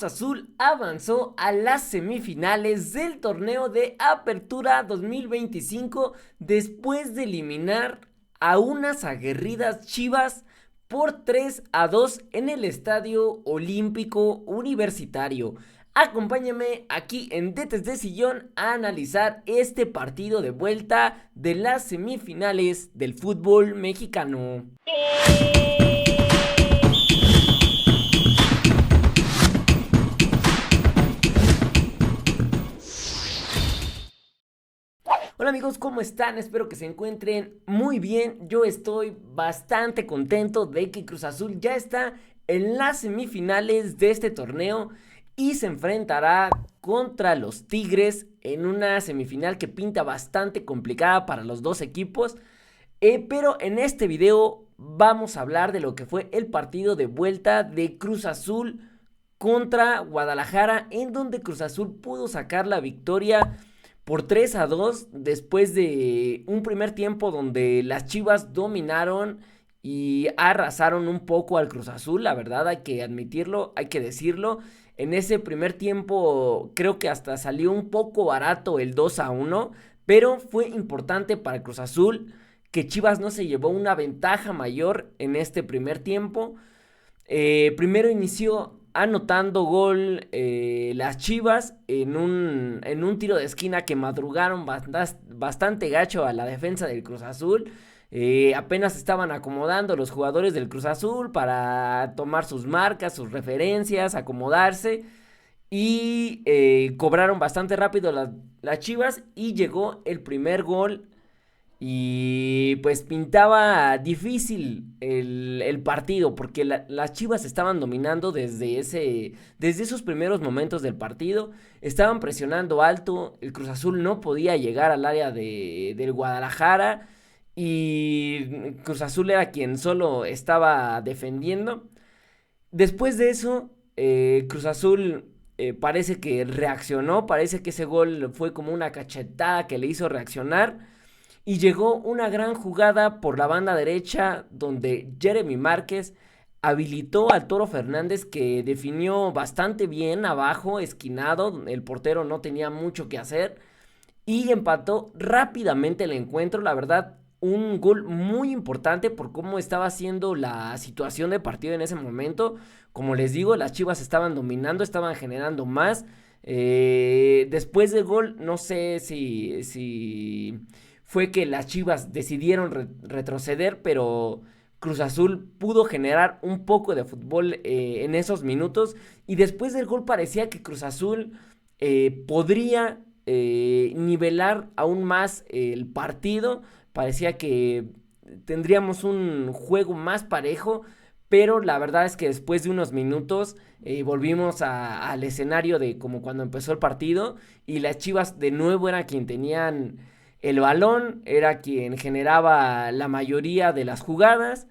Cruz Azul avanzó a las semifinales del torneo de Apertura 2025 después de eliminar a unas aguerridas Chivas por 3-2 en el Estadio Olímpico Universitario. Acompáñame aquí en Detes de Sillón a analizar este partido de vuelta de las semifinales del fútbol mexicano. Hola amigos, ¿cómo están? Espero que se encuentren muy bien. Yo estoy bastante contento de que Cruz Azul ya está en las semifinales de este torneo y se enfrentará contra los Tigres en una semifinal que pinta bastante complicada para los dos equipos. Pero en este video vamos a hablar de lo que fue el partido de vuelta de Cruz Azul contra Guadalajara, en donde Cruz Azul pudo sacar la victoria por 3-2 después de un primer tiempo donde las Chivas dominaron y arrasaron un poco al Cruz Azul. La verdad, hay que admitirlo, hay que decirlo. En ese primer tiempo creo que hasta salió un poco barato el 2-1, pero fue importante para Cruz Azul que Chivas no se llevó una ventaja mayor en este primer tiempo. Primero inició anotando gol las Chivas en un tiro de esquina que madrugaron bastante gacho a la defensa del Cruz Azul. Apenas estaban acomodando los jugadores del Cruz Azul para tomar sus marcas, sus referencias, acomodarse. Y cobraron bastante rápido las Chivas y llegó el primer gol y pues pintaba difícil el partido porque las Chivas estaban dominando desde esos primeros momentos del partido. Estaban presionando alto, el Cruz Azul no podía llegar al área del Guadalajara y Cruz Azul era quien solo estaba defendiendo. Después de eso, Cruz Azul parece que reaccionó, parece que ese gol fue como una cachetada que le hizo reaccionar. Y llegó una gran jugada por la banda derecha donde Jeremy Márquez habilitó al Toro Fernández, que definió bastante bien abajo, esquinado. El portero no tenía mucho que hacer y empató rápidamente el encuentro. La verdad, un gol muy importante por cómo estaba siendo la situación de partido en ese momento. Como les digo, las Chivas estaban dominando, estaban generando más. Después del gol, no sé si fue que las Chivas decidieron retroceder, pero Cruz Azul pudo generar un poco de fútbol en esos minutos. Y después del gol parecía que Cruz Azul podría nivelar aún más el partido. Parecía que tendríamos un juego más parejo, pero la verdad es que después de unos minutos volvimos al escenario de como cuando empezó el partido y las Chivas de nuevo eran quien tenían el balón, era quien generaba la mayoría de las jugadas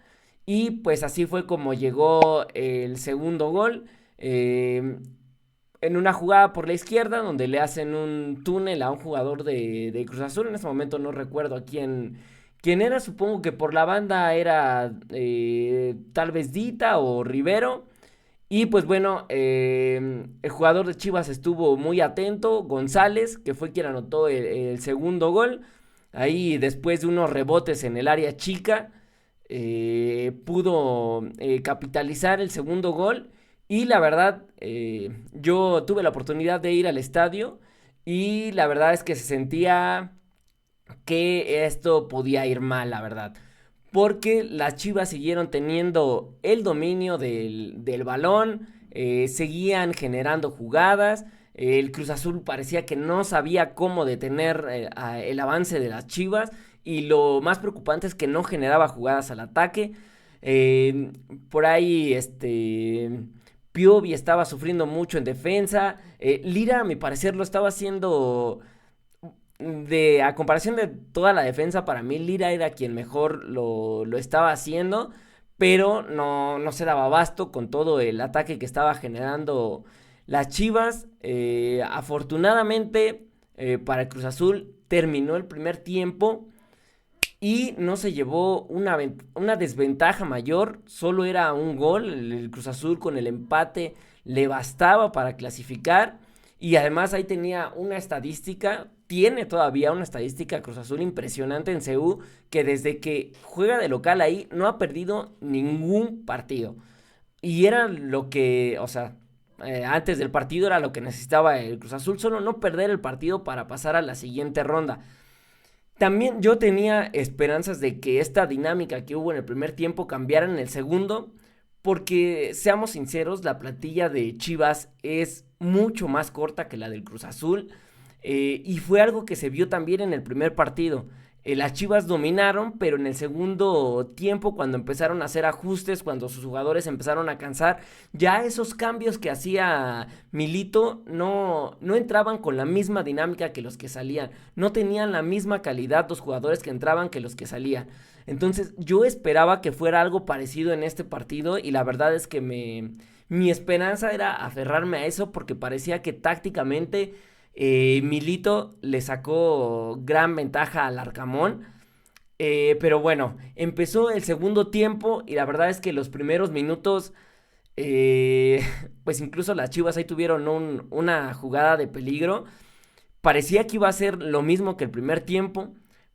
y pues así fue como llegó el segundo gol. En una jugada por la izquierda donde le hacen un túnel a un jugador de Cruz Azul. En ese momento no recuerdo a quién era, supongo que por la banda era tal vez Dita o Rivero. Y pues bueno, el jugador de Chivas estuvo muy atento, González, que fue quien anotó el segundo gol. Ahí después de unos rebotes en el área chica, pudo capitalizar el segundo gol. Y la verdad, yo tuve la oportunidad de ir al estadio y la verdad es que se sentía que esto podía ir mal, la verdad. Porque las Chivas siguieron teniendo el dominio del balón, seguían generando jugadas. El Cruz Azul parecía que no sabía cómo detener el avance de las Chivas. Y lo más preocupante es que no generaba jugadas al ataque. Eh, por ahí, Piovi estaba sufriendo mucho en defensa. Lira, a mi parecer, lo estaba haciendo a comparación de toda la defensa. Para mí Lira era quien mejor lo estaba haciendo, pero no se daba abasto con todo el ataque que estaba generando las Chivas. Afortunadamente para el Cruz Azul terminó el primer tiempo y no se llevó una desventaja mayor, solo era un gol. El Cruz Azul con el empate le bastaba para clasificar. Y además ahí tenía una estadística, tiene todavía una estadística Cruz Azul impresionante en CU, que desde que juega de local ahí no ha perdido ningún partido. Y era lo que, o sea, antes del partido era lo que necesitaba el Cruz Azul, solo no perder el partido para pasar a la siguiente ronda. También yo tenía esperanzas de que esta dinámica que hubo en el primer tiempo cambiara en el segundo, porque seamos sinceros, la plantilla de Chivas es mucho más corta que la del Cruz Azul, y fue algo que se vio también en el primer partido. Las Chivas dominaron, pero en el segundo tiempo, cuando empezaron a hacer ajustes, cuando sus jugadores empezaron a cansar, ya esos cambios que hacía Milito no entraban con la misma dinámica que los que salían. No tenían la misma calidad los jugadores que entraban que los que salían. Entonces yo esperaba que fuera algo parecido en este partido y la verdad es que mi esperanza era aferrarme a eso porque parecía que tácticamente Milito le sacó gran ventaja al Arcamón. Pero bueno, empezó el segundo tiempo y la verdad es que los primeros minutos, eh, pues incluso las Chivas ahí tuvieron una jugada de peligro. Parecía que iba a ser lo mismo que el primer tiempo,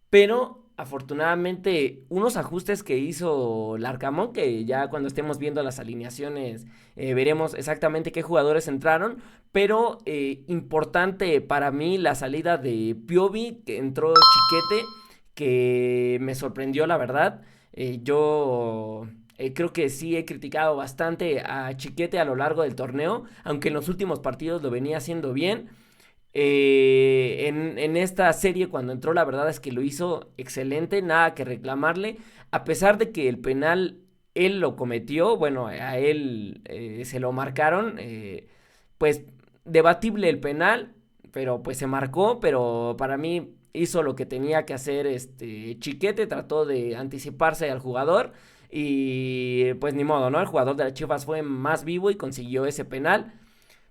pero afortunadamente unos ajustes que hizo Larcamón, que ya cuando estemos viendo las alineaciones veremos exactamente qué jugadores entraron, pero importante para mí la salida de Piovi, que entró Chiquete, que me sorprendió la verdad. Yo creo que sí he criticado bastante a Chiquete a lo largo del torneo, aunque en los últimos partidos lo venía haciendo bien. En esta serie cuando entró la verdad es que lo hizo excelente, nada que reclamarle, a pesar de que el penal él lo cometió, bueno, a él se lo marcaron, pues debatible el penal, pero pues se marcó, pero para mí hizo lo que tenía que hacer este Chiquete, trató de anticiparse al jugador y pues ni modo, ¿no? El jugador de las Chivas fue más vivo y consiguió ese penal.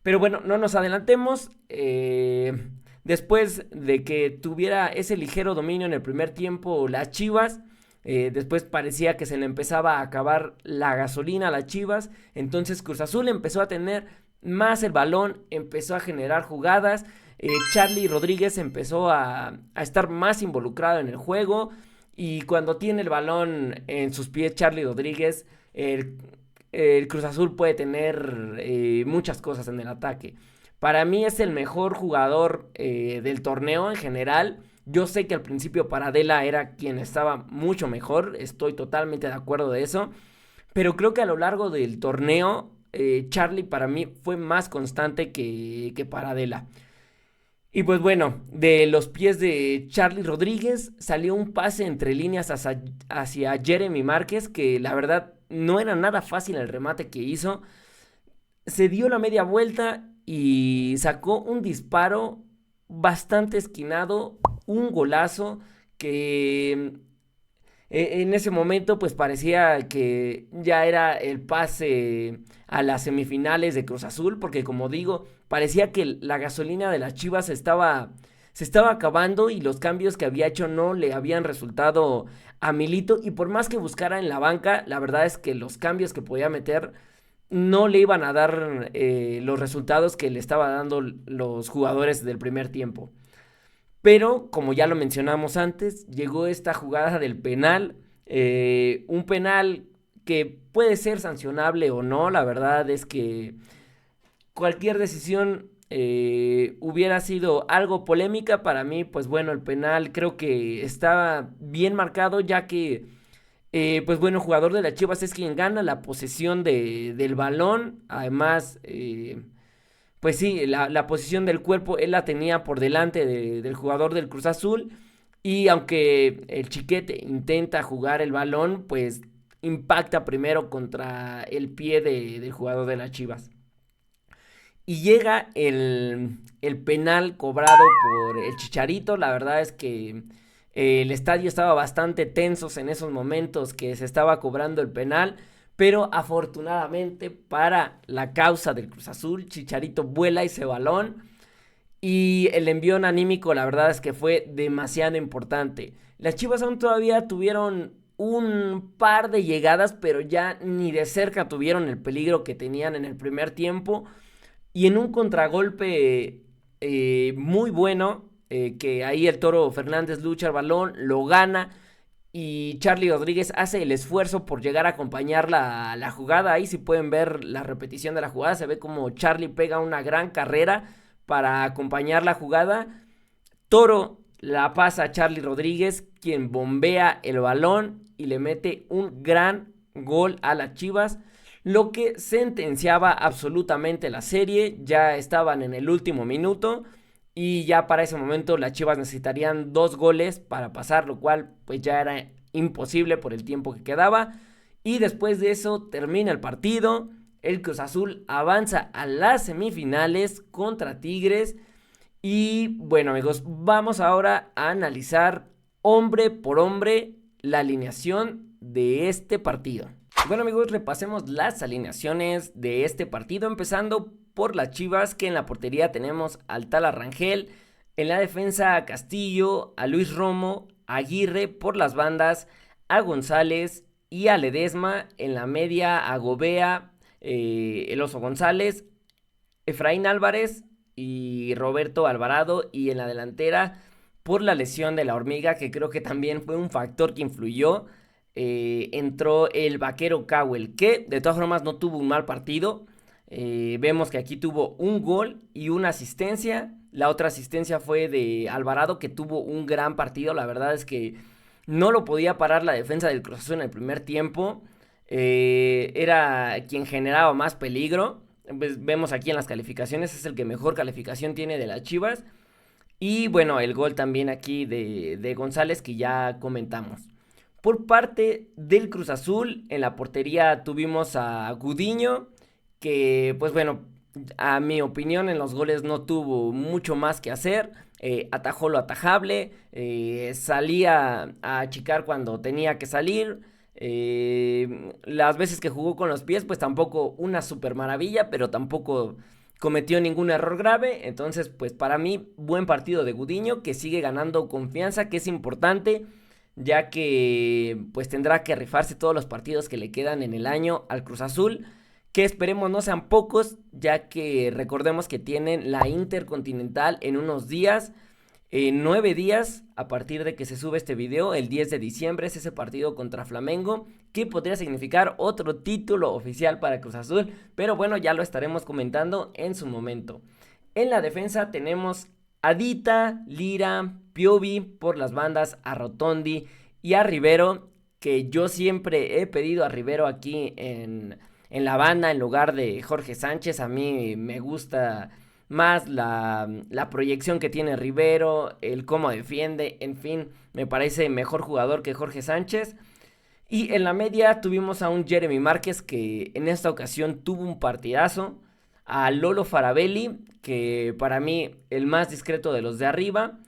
Pero bueno, no nos adelantemos. Después de que tuviera ese ligero dominio en el primer tiempo, las Chivas, después parecía que se le empezaba a acabar la gasolina a las Chivas. Entonces Cruz Azul empezó a tener más el balón, empezó a generar jugadas. Charlie Rodríguez empezó a estar más involucrado en el juego. Y cuando tiene el balón en sus pies, Charlie Rodríguez, el Cruz Azul puede tener muchas cosas en el ataque. Para mí es el mejor jugador del torneo en general. Yo sé que al principio Paradela era quien estaba mucho mejor, estoy totalmente de acuerdo de eso, pero creo que a lo largo del torneo Charlie para mí fue más constante que Paradela. Y pues bueno, de los pies de Charlie Rodríguez salió un pase entre líneas hacia Jeremy Márquez, que la verdad no era nada fácil el remate que hizo. Se dio la media vuelta y sacó un disparo bastante esquinado, un golazo que en ese momento pues parecía que ya era el pase a las semifinales de Cruz Azul, porque como digo, parecía que la gasolina de las Chivas se estaba acabando y los cambios que había hecho no le habían resultado a Milito, y por más que buscara en la banca, la verdad es que los cambios que podía meter no le iban a dar los resultados que le estaba dando los jugadores del primer tiempo. Pero, como ya lo mencionamos antes, llegó esta jugada del penal. Un penal que puede ser sancionable o no. La verdad es que cualquier decisión hubiera sido algo polémica. Para mí, pues bueno, el penal creo que estaba bien marcado, ya que, pues bueno, el jugador de las Chivas es quien gana la posesión del balón. Además, pues sí, la posición del cuerpo él la tenía por delante del jugador del Cruz Azul. Y aunque el Chiquete intenta jugar el balón, pues impacta primero contra el pie del jugador de las Chivas. Y llega el penal cobrado por el Chicharito. La verdad es que el estadio estaba bastante tenso en esos momentos que se estaba cobrando el penal. Pero afortunadamente para la causa del Cruz Azul, Chicharito vuela ese balón. Y el envión anímico, la verdad es que fue demasiado importante. Las Chivas aún todavía tuvieron un par de llegadas, pero ya ni de cerca tuvieron el peligro que tenían en el primer tiempo. Y en un contragolpe muy bueno, que ahí el Toro Fernández lucha el balón, lo gana y Charlie Rodríguez hace el esfuerzo por llegar a acompañar la jugada. Ahí si pueden ver la repetición de la jugada, se ve como Charlie pega una gran carrera para acompañar la jugada. Toro la pasa a Charlie Rodríguez, quien bombea el balón y le mete un gran gol a las Chivas, lo que sentenciaba absolutamente la serie. Ya estaban en el último minuto y ya para ese momento las Chivas necesitarían 2 goles para pasar, lo cual pues ya era imposible por el tiempo que quedaba. Y después de eso termina el partido, el Cruz Azul avanza a las semifinales contra Tigres. Y bueno, amigos, vamos ahora a analizar hombre por hombre la alineación de este partido. Bueno, amigos, repasemos las alineaciones de este partido, empezando por las Chivas, que en la portería tenemos al Tala Rangel, en la defensa a Castillo, a Luis Romo, a Aguirre, por las bandas a González y a Ledesma, en la media a Gobea, el Oso González, Efraín Álvarez y Roberto Alvarado, y en la delantera por la lesión de la Hormiga, que creo que también fue un factor que influyó, entró el Vaquero Cowell, que de todas formas no tuvo un mal partido. Vemos que aquí tuvo un gol y una asistencia. La otra asistencia fue de Alvarado, que tuvo un gran partido. La verdad es que no lo podía parar la defensa del Cruz Azul en el primer tiempo. Era quien generaba más peligro. Pues vemos aquí en las calificaciones, es el que mejor calificación tiene de las Chivas. Y bueno, el gol también aquí de González, que ya comentamos. Por parte del Cruz Azul, en la portería tuvimos a Gudiño, que pues bueno, a mi opinión en los goles no tuvo mucho más que hacer. Atajó lo atajable, salía a achicar cuando tenía que salir. Las veces que jugó con los pies, pues tampoco una super maravilla, pero tampoco cometió ningún error grave. Entonces, pues para mí, buen partido de Gudiño, que sigue ganando confianza, que es importante, ya que pues tendrá que rifarse todos los partidos que le quedan en el año al Cruz Azul, que esperemos no sean pocos, ya que recordemos que tienen la Intercontinental en unos días. 9 días a partir de que se sube este video. El 10 de diciembre es ese partido contra Flamengo, que podría significar otro título oficial para Cruz Azul, pero bueno, ya lo estaremos comentando en su momento. En la defensa tenemos a Dita, Lira, Piovi, por las bandas a Rotondi y a Rivero, que yo siempre he pedido a Rivero aquí en la banda en lugar de Jorge Sánchez. A mí me gusta más la proyección que tiene Rivero, el cómo defiende, en fin, me parece mejor jugador que Jorge Sánchez. Y en la media tuvimos a un Jeremy Márquez, que en esta ocasión tuvo un partidazo, a Lolo Farabelli, que para mí el más discreto de los de arriba,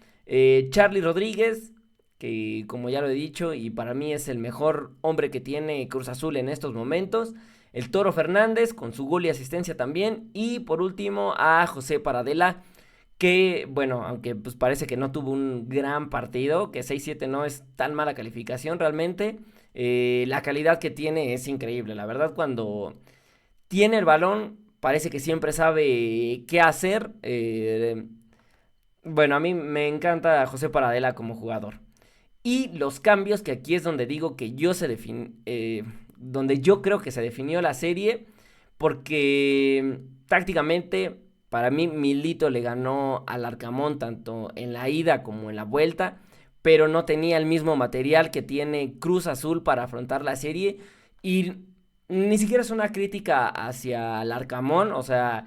Charlie Rodríguez, que como ya lo he dicho y para mí es el mejor hombre que tiene Cruz Azul en estos momentos, el Toro Fernández con su gol y asistencia también, y por último a José Paradela, que bueno, aunque pues parece que no tuvo un gran partido, que 6-7 no es tan mala calificación realmente. La calidad que tiene es increíble, la verdad. Cuando tiene el balón parece que siempre sabe qué hacer. Bueno, a mí me encanta José Paradela como jugador. Y los cambios, que aquí es donde digo que donde yo creo que se definió la serie, porque tácticamente para mí Milito le ganó al Arcamón tanto en la ida como en la vuelta, pero no tenía el mismo material que tiene Cruz Azul para afrontar la serie. Y ni siquiera es una crítica hacia el Arcamón, o sea,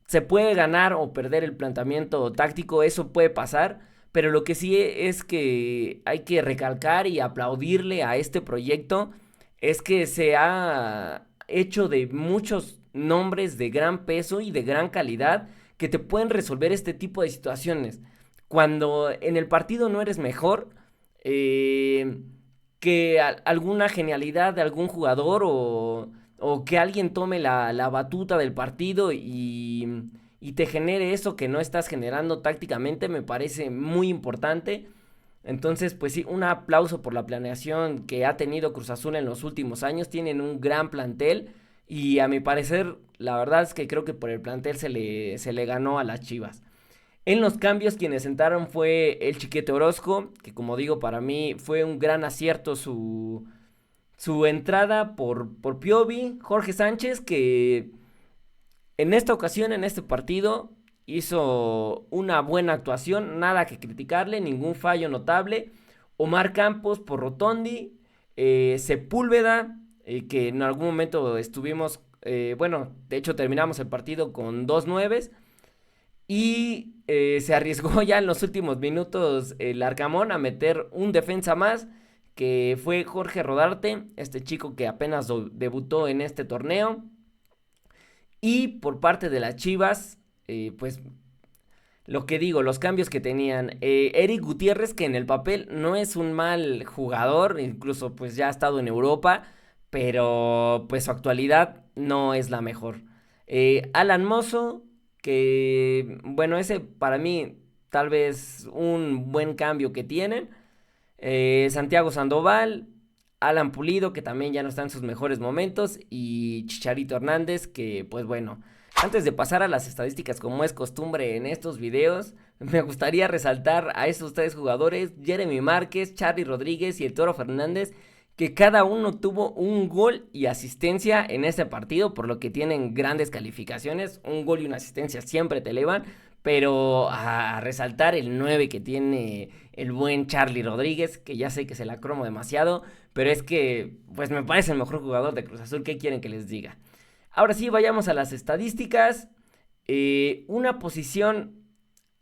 se puede ganar o perder el planteamiento táctico, eso puede pasar, pero lo que sí es que hay que recalcar y aplaudirle a este proyecto es que se ha hecho de muchos nombres de gran peso y de gran calidad que te pueden resolver este tipo de situaciones. Cuando en el partido no eres mejor, eh, que alguna genialidad de algún jugador o que alguien tome la batuta del partido y te genere eso que no estás generando tácticamente, me parece muy importante. Entonces, pues sí, un aplauso por la planeación que ha tenido Cruz Azul en los últimos años. Tienen un gran plantel y a mi parecer, la verdad es que creo que por el plantel se le ganó a las Chivas. En los cambios quienes sentaron fue el Chiquete Orozco, que como digo para mí fue un gran acierto su entrada por Piovi, Jorge Sánchez, que en esta ocasión, en este partido, hizo una buena actuación, nada que criticarle, ningún fallo notable. Omar Campos por Rotondi, Sepúlveda, que en algún momento estuvimos, bueno, de hecho terminamos el partido con dos nueves. Y se arriesgó ya en los últimos minutos el Arcamón a meter un defensa más, que fue Jorge Rodarte, este chico que apenas debutó en este torneo. Y por parte de las Chivas, pues lo que digo, los cambios que tenían. Eric Gutiérrez, que en el papel no es un mal jugador, incluso pues ya ha estado en Europa, pero pues su actualidad no es la mejor. Alan Mozo, que bueno, ese para mí tal vez un buen cambio que tienen. Santiago Sandoval, Alan Pulido, que también ya no está en sus mejores momentos, y Chicharito Hernández, que pues bueno, antes de pasar a las estadísticas como es costumbre en estos videos, me gustaría resaltar a estos tres jugadores, Jeremy Márquez, Charly Rodríguez y el Toro Fernández, que cada uno tuvo un gol y asistencia en este partido, por lo que tienen grandes calificaciones. Un gol y una asistencia siempre te elevan, pero a resaltar el 9 que tiene el buen Charly Rodríguez, que ya sé que se la cromo demasiado, pero es que pues me parece el mejor jugador de Cruz Azul. ¿Qué quieren que les diga? Ahora sí, vayamos a las estadísticas. Una posición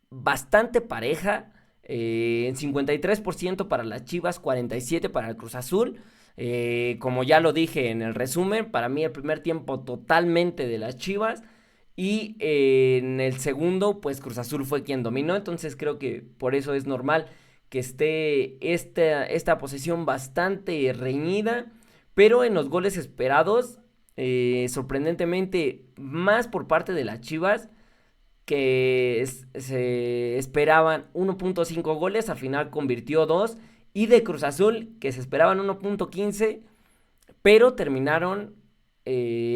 bastante pareja, en 53% para las Chivas, 47% para el Cruz Azul. Como ya lo dije en el resumen, para mí el primer tiempo totalmente de las Chivas. Y en el segundo, pues Cruz Azul fue quien dominó. Entonces creo que por eso es normal que esté esta posesión bastante reñida. Pero en los goles esperados, sorprendentemente, más por parte de las Chivas, que se esperaban 1.5 goles, al final convirtió 2. Y de Cruz Azul, que se esperaban 1.15, pero terminaron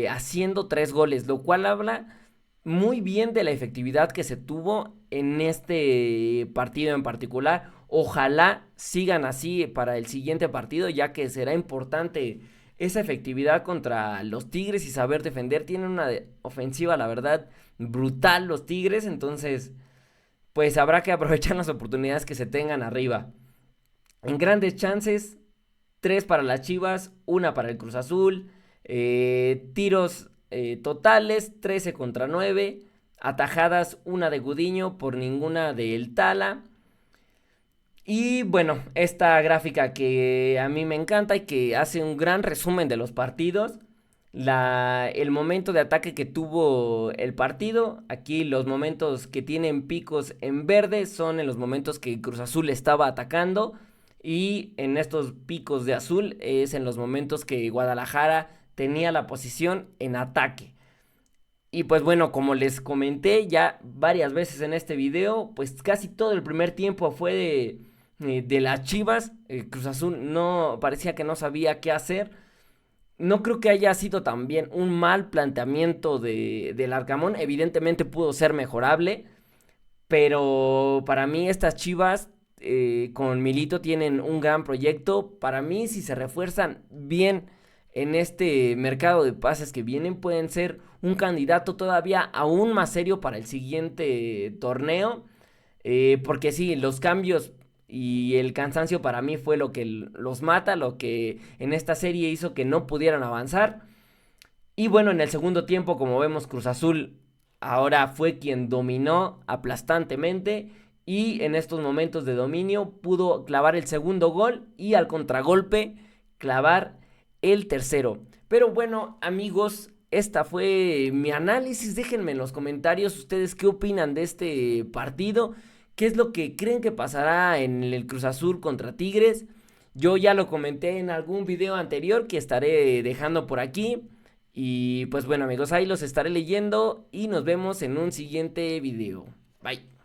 haciendo 3 goles, lo cual habla muy bien de la efectividad que se tuvo en este partido en particular. Ojalá sigan así para el siguiente partido, ya que será importante esa efectividad contra los Tigres y saber defender. Tienen una ofensiva, la verdad, brutal los Tigres, entonces pues habrá que aprovechar las oportunidades que se tengan arriba. En grandes chances, 3 para las Chivas, una para el Cruz Azul. Tiros totales, 13 contra 9. Atajadas, una de Gudiño por ninguna del Tala. Y bueno, esta gráfica que a mí me encanta y que hace un gran resumen de los partidos. El momento de ataque que tuvo el partido. Aquí los momentos que tienen picos en verde son en los momentos que Cruz Azul estaba atacando. Y en estos picos de azul es en los momentos que Guadalajara tenía la posición en ataque. Y pues bueno, como les comenté ya varias veces en este video, pues casi todo el primer tiempo fue de las Chivas. Cruz Azul no parecía que no sabía qué hacer. No creo que haya sido también un mal planteamiento del Arcamón. Evidentemente pudo ser mejorable. Pero para mí estas Chivas con Milito tienen un gran proyecto. Para mí, si se refuerzan bien en este mercado de pases que vienen, pueden ser un candidato todavía aún más serio para el siguiente torneo. Porque sí, los cambios y el cansancio para mí fue lo que los mata, lo que en esta serie hizo que no pudieran avanzar. Y bueno, en el segundo tiempo, como vemos, Cruz Azul ahora fue quien dominó aplastantemente y en estos momentos de dominio pudo clavar el segundo gol y al contragolpe clavar el tercero. Pero bueno, amigos, esta fue mi análisis. Déjenme en los comentarios ustedes qué opinan de este partido, qué es lo que creen que pasará en el Cruz Azul contra Tigres. Yo ya lo comenté en algún video anterior que estaré dejando por aquí. Y pues bueno, amigos, ahí los estaré leyendo y nos vemos en un siguiente video. Bye.